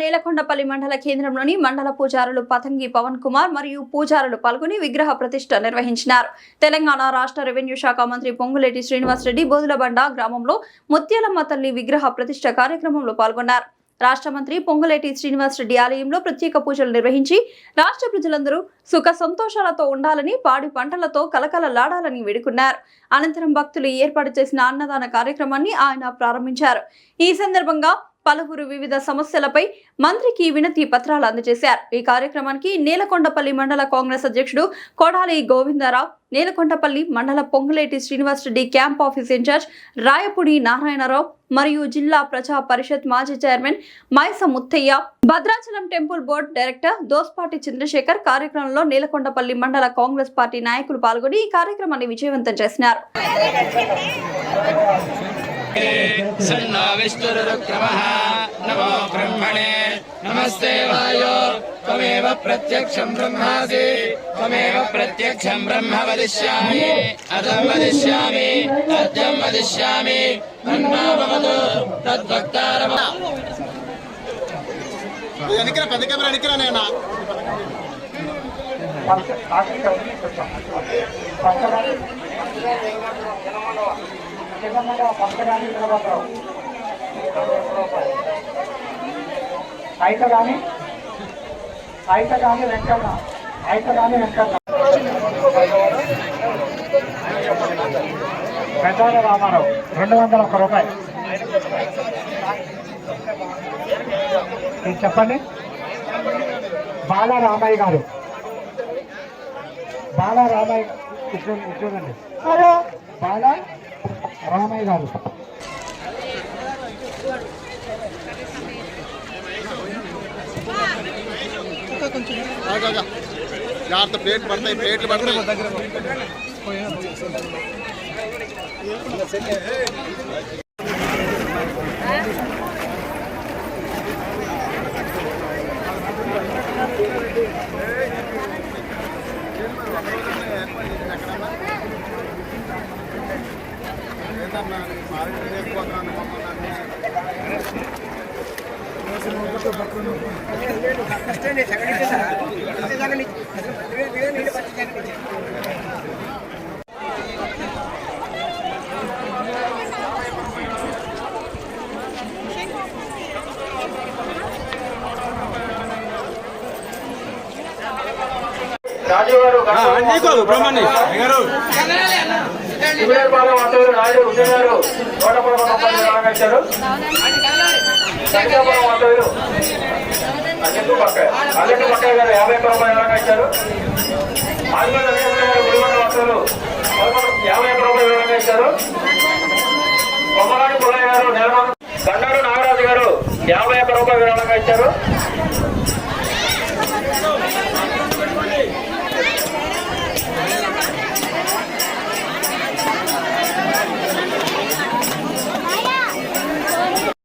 నేలకొండపల్లి మండల కేంద్రంలోని మండల పూజారులు పతంగి పవన్ కుమార్ మరియు పూజారులు పాల్గొని విగ్రహ ప్రతిష్ఠ నిర్వహించారు. తెలంగాణ రాష్ట్ర రెవెన్యూ శాఖ మంత్రి పొంగులేటి శ్రీనివాసరెడ్డి బోదులబండ గ్రామంలో ముత్యాలమ్మ తల్లి విగ్రహ ప్రతిష్ఠ కార్యక్రమంలో పాల్గొన్నారు. రాష్ట్ర మంత్రి పొంగులేటి శ్రీనివాసరెడ్డి ఆలయంలో ప్రత్యేక పూజలు నిర్వహించి రాష్ట్ర ప్రజలందరూ సుఖ సంతోషాలతో ఉండాలని, పాడి పంటలతో కలకలలాడాలని వేడుకున్నారు. అనంతరం భక్తులు ఏర్పాటు చేసిన అన్నదాన కార్యక్రమాన్ని ఆయన ప్రారంభించారు. ఈ సందర్భంగా పలువురు వివిధ సమస్యలపై మంత్రికి వినతి పత్రాలు అందజేశారు. ఈ కార్యక్రమానికి నేలకొండపల్లి మండల కాంగ్రెస్ అధ్యక్షుడు కొడాలి గోవిందరావు, నేలకొండపల్లి మండల Ponguleti Srinivasareddy camp office incharge Rayapudi Narayanarao మరియు జిల్లా ప్రజా పరిషత్ మాజీ chairman Maisa Muthaiah, Bhadrachalam temple board director Dospati Chandrasekhar కార్యక్రమంలో నేలకొండపల్లి మండల కాంగ్రెస్ పార్టీ నాయకులు పాల్గొని ఈ కార్యక్రమాన్ని విజయవంతం చేస్తున్నారు. सन्नो विष्णुरुक्रमः नमो ब्रह्मणे नमस्ते वायो त्वमेव प्रत्यक्षं ब्रह्मासि त्वमेव प्रत्यक्षं ब्रह्म वदिष्यामि अदं वदिष्यामि तद्यं वदिष्यामि तन्नो भवतु तद्भक्तारम ఎనికరా పెద్ద కెమెరా ఎనికరా నేనా ఐతగాని వెంకన్న పెద్దాల రామారావు 201 రూపాయలు. చెప్పండి. బాలరామయ్య గారు, బాలరామయ్య చూడండి, బాలరామయ్య గారు. జాగ్రత్త, ప్లేట్లు పడతాయి, ప్లేట్లు పడతాయి. బండారు నాగరాజు గారు 51 రూపాయలు విరాళంగా ఇచ్చారు.